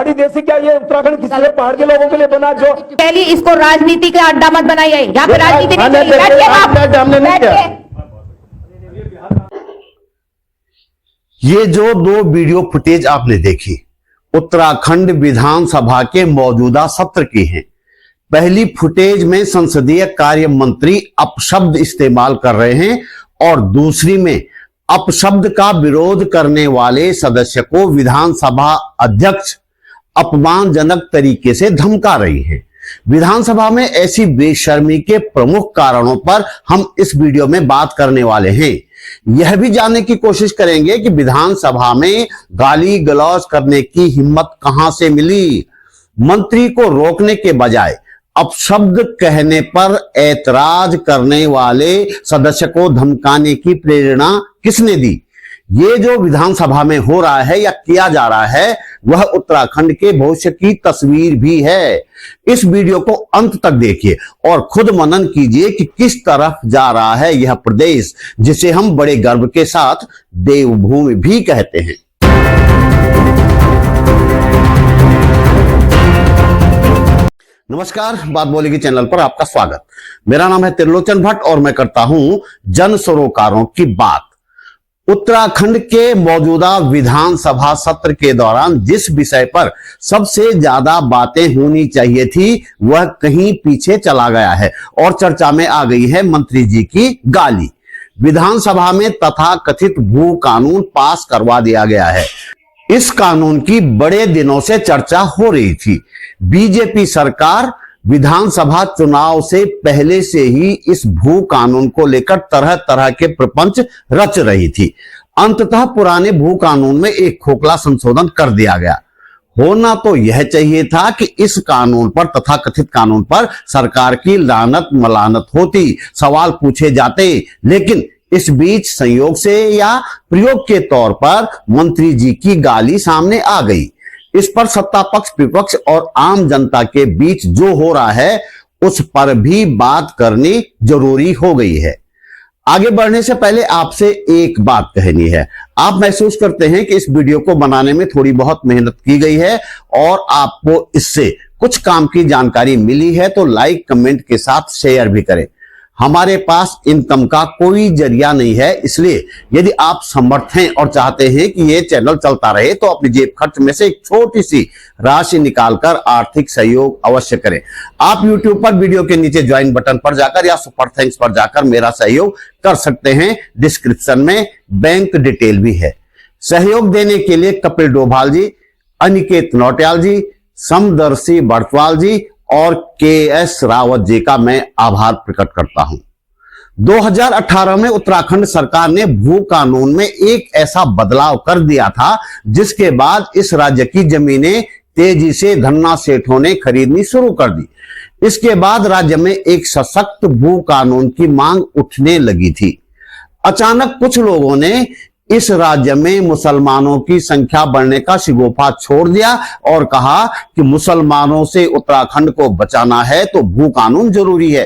देसी क्या ये उत्तराखंड किसी पहाड़ के लोगों के लिए बना जो पहली इसको राजनीति का अड्डा मत बनाइए। यहाँ पे राजनीति नहीं चलेगी। बैठिए आप, हमने नहीं किया। बैठिए। ये जो दो वीडियो फुटेज आपने देखी उत्तराखंड विधानसभा के मौजूदा सत्र की हैं। पहली फुटेज में संसदीय कार्य मंत्री अपशब्द इस्तेमाल कर रहे हैं और दूसरी में अपशब्द का विरोध करने वाले सदस्य को विधानसभा अध्यक्ष अपमानजनक तरीके से धमका रही है। विधानसभा में ऐसी बेशर्मी के प्रमुख कारणों पर हम इस वीडियो में बात करने वाले हैं। यह भी जानने की कोशिश करेंगे कि विधानसभा में गाली गलौज करने की हिम्मत कहां से मिली। मंत्री को रोकने के बजाय अपशब्द कहने पर ऐतराज करने वाले सदस्य को धमकाने की प्रेरणा किसने दी। ये जो विधानसभा में हो रहा है या किया जा रहा है वह उत्तराखंड के भविष्य की तस्वीर भी है। इस वीडियो को अंत तक देखिए और खुद मनन कीजिए कि किस तरफ जा रहा है यह प्रदेश, जिसे हम बड़े गर्व के साथ देवभूमि भी कहते हैं। नमस्कार, बात बोलेगी चैनल पर आपका स्वागत। मेरा नाम है त्रिलोचन भट्ट और मैं करता हूं जन सरोकारों की बात। उत्तराखंड के मौजूदा विधानसभा सत्र के दौरान जिस विषय पर सबसे ज्यादा बातें होनी चाहिए थी वह कहीं पीछे चला गया है और चर्चा में आ गई है मंत्री जी की गाली। विधानसभा में तथाकथित भू कानून पास करवा दिया गया है। इस कानून की बड़े दिनों से चर्चा हो रही थी। बीजेपी सरकार विधानसभा चुनाव से पहले से ही इस भू कानून को लेकर तरह तरह के प्रपंच रच रही थी। अंततः पुराने भू कानून में एक खोखला संशोधन कर दिया गया। होना तो यह चाहिए था कि इस कानून पर, तथाकथित कानून पर सरकार की लानत मलानत होती, सवाल पूछे जाते, लेकिन इस बीच संयोग से या प्रयोग के तौर पर मंत्री जी की गाली सामने आ गई। इस पर सत्ता पक्ष, विपक्ष और आम जनता के बीच जो हो रहा है उस पर भी बात करनी जरूरी हो गई है। आगे बढ़ने से पहले आपसे एक बात कहनी है। आप महसूस करते हैं कि इस वीडियो को बनाने में थोड़ी बहुत मेहनत की गई है और आपको इससे कुछ काम की जानकारी मिली है तो लाइक, कमेंट के साथ शेयर भी करें। हमारे पास इनकम का कोई जरिया नहीं है, इसलिए यदि आप समर्थ हैं और चाहते हैं कि ये चैनल चलता रहे तो अपनी जेब खर्च में से एक छोटी सी राशि निकालकर आर्थिक सहयोग अवश्य करें। आप YouTube पर वीडियो के नीचे ज्वाइन बटन पर जाकर या सुपर थैंक्स पर जाकर मेरा सहयोग कर सकते हैं। डिस्क्रिप्शन में बैंक डिटेल भी है। सहयोग देने के लिए कपिल डोभाल जी, अनिकेत नौटियाल जी, समदर्शी बड़तवाल जी और KS रावत जी का मैं आभार प्रकट करता हूं। 2018 में उत्तराखंड सरकार ने भू कानून में एक ऐसा बदलाव कर दिया था जिसके बाद इस राज्य की जमीनें तेजी से धन्ना सेठों ने खरीदनी शुरू कर दी। इसके बाद राज्य में एक सशक्त भू कानून की मांग उठने लगी थी। अचानक कुछ लोगों ने इस राज्य में मुसलमानों की संख्या बढ़ने का शिगोफा छोड़ दिया और कहा कि मुसलमानों से उत्तराखंड को बचाना है तो भू कानून जरूरी है।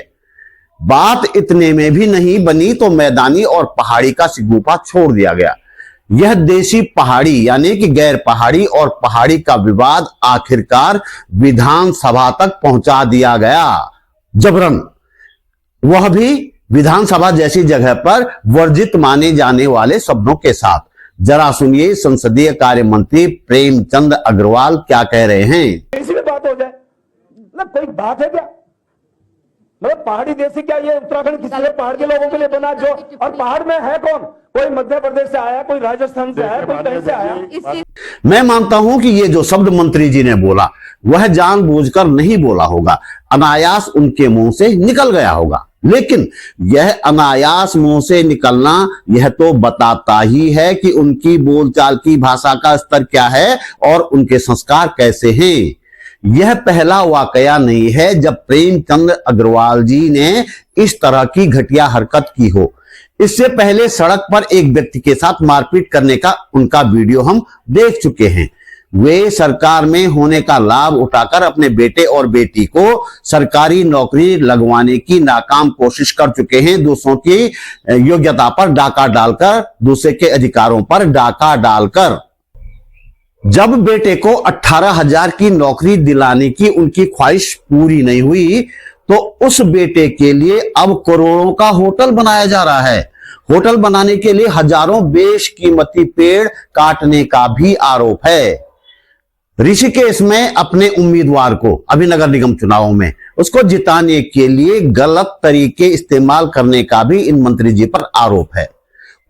बात इतने में भी नहीं बनी तो मैदानी और पहाड़ी का शिगोफा छोड़ दिया गया। यह देशी पहाड़ी यानी कि गैर पहाड़ी और पहाड़ी का विवाद आखिरकार विधानसभा तक पहुंचा दिया गया, जबरन, वह भी विधानसभा जैसी जगह पर वर्जित माने जाने वाले शब्दों के साथ। जरा सुनिए संसदीय कार्य मंत्री प्रेमचंद अग्रवाल क्या कह रहे हैं। इसी में बात हो जाए ना, कोई बात है क्या? मतलब पहाड़ी देसी क्या ये उत्तराखंड किसी पहाड़ के लोगों के लिए बना जो, और पहाड़ में है कौन? कोई मध्य प्रदेश से आया, कोई राजस्थान से आया, कोई कहीं से आया। मैं मानता हूं कि ये जो शब्द मंत्री जी ने बोला वह जानबूझकर नहीं बोला होगा, अनायास उनके मुंह से निकल गया होगा। लेकिन यह अनायास मुंह से निकलना यह तो बताता ही है कि उनकी बोलचाल की भाषा का स्तर क्या है और उनके संस्कार कैसे हैं। यह पहला वाकया नहीं है जब प्रेमचंद अग्रवाल जी ने इस तरह की घटिया हरकत की हो। इससे पहले सड़क पर एक व्यक्ति के साथ मारपीट करने का उनका वीडियो हम देख चुके हैं। वे सरकार में होने का लाभ उठाकर अपने बेटे और बेटी को सरकारी नौकरी लगवाने की नाकाम कोशिश कर चुके हैं। दूसरों की योग्यता पर डाका डालकर, दूसरे के अधिकारों पर डाका डालकर। जब बेटे को 18,000 की नौकरी दिलाने की उनकी ख्वाहिश पूरी नहीं हुई तो उस बेटे के लिए अब करोड़ों का होटल बनाया जा रहा है। होटल बनाने के लिए हजारों बेशकीमती पेड़ काटने का भी आरोप है। ऋषिकेश में अपने उम्मीदवार को अभी नगर निगम चुनावों में उसको जिताने के लिए गलत तरीके इस्तेमाल करने का भी इन मंत्री जी पर आरोप है।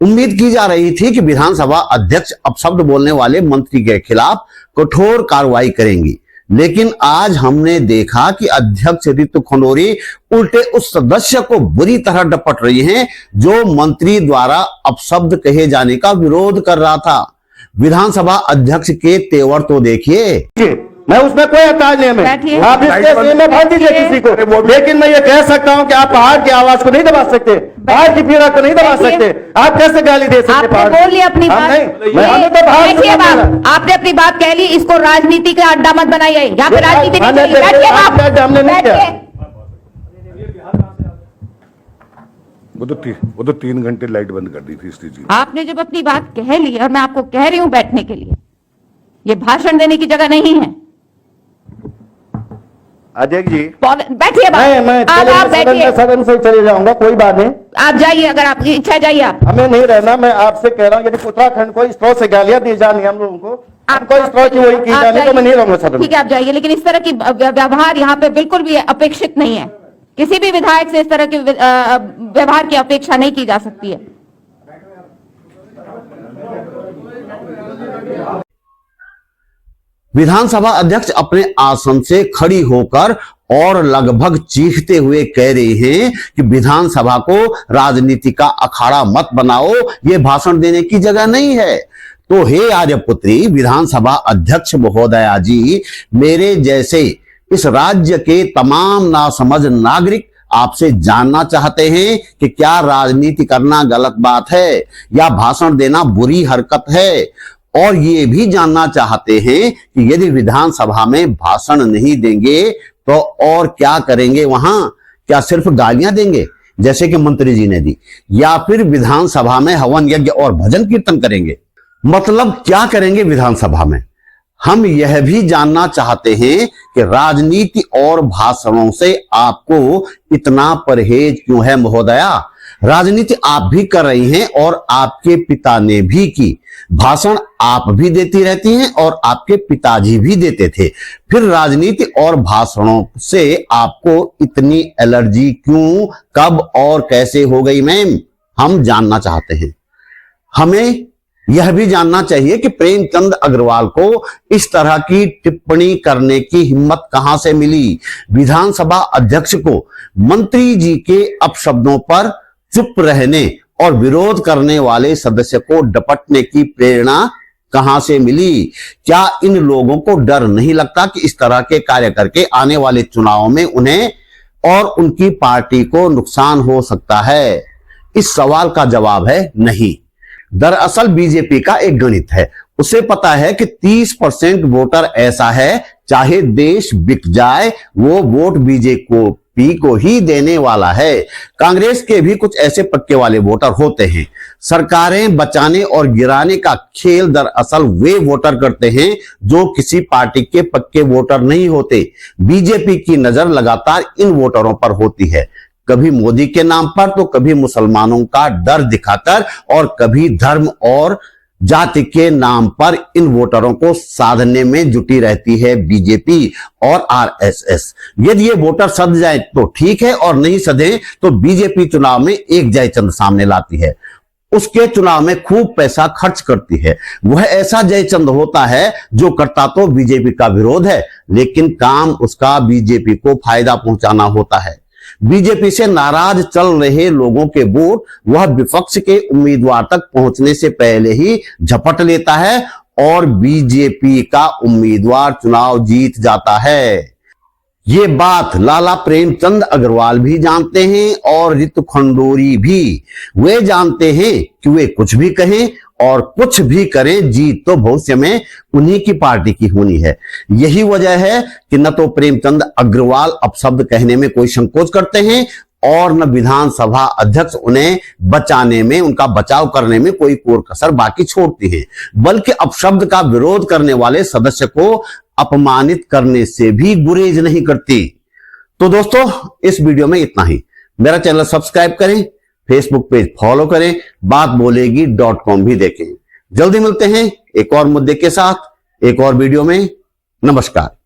उम्मीद की जा रही थी कि विधानसभा अध्यक्ष अपशब्द बोलने वाले मंत्री के खिलाफ कठोर कार्रवाई करेंगी, लेकिन आज हमने देखा कि अध्यक्ष रितु खंडूरी उल्टे उस सदस्य को बुरी तरह डपट रही हैं जो मंत्री द्वारा अपशब्द कहे जाने का विरोध कर रहा था। विधानसभा अध्यक्ष के तेवर तो देखिए। मैं उसमें कोई एतराज नहीं है। बैठिए। आप इस केस में भर दीजिए किसी को, लेकिन मैं ये कह सकता हूं कि आप पहाड़ की आवाज को नहीं दबा सकते, पहाड़ की पीड़ा को नहीं दबा सकते। आप कैसे गाली दे सकते? आपने बोल लिया अपनी बात। हमें तो बैठिए बाप, आपने अपनी बात कह ली, इसको राजनीति का अड्डा मत बनाइए। यहाँ पे राजनीति नहीं चलेगी। बैठिए बाप, हमने नहीं किया। बैठिए। वो तो 3 घंटे लाइट बंद कर दी थी इसलिए जी। आपने जब अपनी बात कह ली और मैं आपको कह रही हूं बैठने के लिए, ये भाषण देने की जगह नहीं है। अध्यक्ष जी बैठिए बाप, मैं आप बैठिए। सदन से चले जाऊंगा, कोई बात नहीं। आप जाइए, अगर आपकी इच्छा जाइए आप। हमें नहीं रहना। मैं आपसे कह रहा हूँ यदि उत्तराखंड को इस तरह से गालियां दी जानी हम लोगों को, आपको इस तरह की वही की जानी, तो मैं नहीं रहूंगा सदन में। ठीक है, आप जाइए, लेकिन इस तरह की व्यवहार यहाँ पे बिल्कुल भी अपेक्षित नहीं है। किसी भी विधायक से इस तरह के व्यवहार की अपेक्षा नहीं की जा सकती है। विधानसभा अध्यक्ष अपने आसन से खड़ी होकर और लगभग चीखते हुए कह रही हैं कि विधानसभा को राजनीति का अखाड़ा मत बनाओ, ये भाषण देने की जगह नहीं है। तो हे आर्यपुत्री विधानसभा अध्यक्ष महोदया जी, मेरे जैसे इस राज्य के तमाम नासमझ नागरिक आपसे जानना चाहते हैं कि क्या राजनीति करना गलत बात है या भाषण देना बुरी हरकत है, और ये भी जानना चाहते हैं कि यदि विधानसभा में भाषण नहीं देंगे तो और क्या करेंगे वहां? क्या सिर्फ गालियां देंगे जैसे कि मंत्री जी ने दी, या फिर विधानसभा में हवन यज्ञ और भजन कीर्तन करेंगे? मतलब क्या करेंगे विधानसभा में? हम यह भी जानना चाहते हैं कि राजनीति और भाषणों से आपको इतना परहेज क्यों है महोदया? राजनीति आप भी कर रही हैं और आपके पिता ने भी की। भाषण आप भी देती रहती हैं और आपके पिताजी भी देते थे। फिर राजनीति और भाषणों से आपको इतनी एलर्जी क्यों, कब और कैसे हो गई मैम? हम जानना चाहते हैं। हमें यह भी जानना चाहिए कि प्रेमचंद अग्रवाल को इस तरह की टिप्पणी करने की हिम्मत कहां से मिली? विधानसभा अध्यक्ष को मंत्री जी के अपशब्दों पर चुप रहने और विरोध करने वाले सदस्य को डपटने की प्रेरणा कहां से मिली? क्या इन लोगों को डर नहीं लगता कि इस तरह के कार्य करके आने वाले चुनावों में उन्हें और उनकी पार्टी को नुकसान हो सकता है? इस सवाल का जवाब है नहीं। दरअसल बीजेपी का एक गणित है, उसे पता है कि 30% वोटर ऐसा है, चाहे देश बिक जाए वो वोट बीजेपी को ही देने वाला है। कांग्रेस के भी कुछ ऐसे पक्के वाले वोटर होते हैं। सरकारें बचाने और गिराने का खेल दरअसल वे वोटर करते हैं जो किसी पार्टी के पक्के वोटर नहीं होते। बीजेपी की नजर लगातार इन वोटरों पर होती है, कभी मोदी के नाम पर तो कभी मुसलमानों का डर दिखाकर और कभी धर्म और जाति के नाम पर इन वोटरों को साधने में जुटी रहती है बीजेपी और आरएसएस। यदि ये वोटर सध जाए तो ठीक है, और नहीं सधे तो बीजेपी चुनाव में एक जयचंद सामने लाती है, उसके चुनाव में खूब पैसा खर्च करती है। वह ऐसा जयचंद होता है जो करता तो बीजेपी का विरोध है, लेकिन काम उसका बीजेपी को फायदा पहुंचाना होता है। बीजेपी से नाराज चल रहे लोगों के वोट वह विपक्ष के उम्मीदवार तक पहुंचने से पहले ही झपट लेता है और बीजेपी का उम्मीदवार चुनाव जीत जाता है। ये बात लाला प्रेमचंद अग्रवाल भी जानते हैं और रितु खंडूरी भी। वे जानते हैं कि वे कुछ भी कहें और कुछ भी करें, जीत तो भविष्य में उन्हीं की पार्टी की होनी है। यही वजह है कि न तो प्रेमचंद अग्रवाल अपशब्द कहने में कोई संकोच करते हैं और न विधानसभा अध्यक्ष उन्हें बचाने में, उनका बचाव करने में कोई कोर कसर बाकी छोड़ती हैं, बल्कि अपशब्द का विरोध करने वाले सदस्य को अपमानित करने से भी गुरेज नहीं करती। तो दोस्तों, इस वीडियो में इतना ही। मेरा चैनल सब्सक्राइब करें, फेसबुक पेज फॉलो करें, बातबोलेगी.com भी देखें। जल्दी मिलते हैं एक और मुद्दे के साथ, एक और वीडियो में। नमस्कार।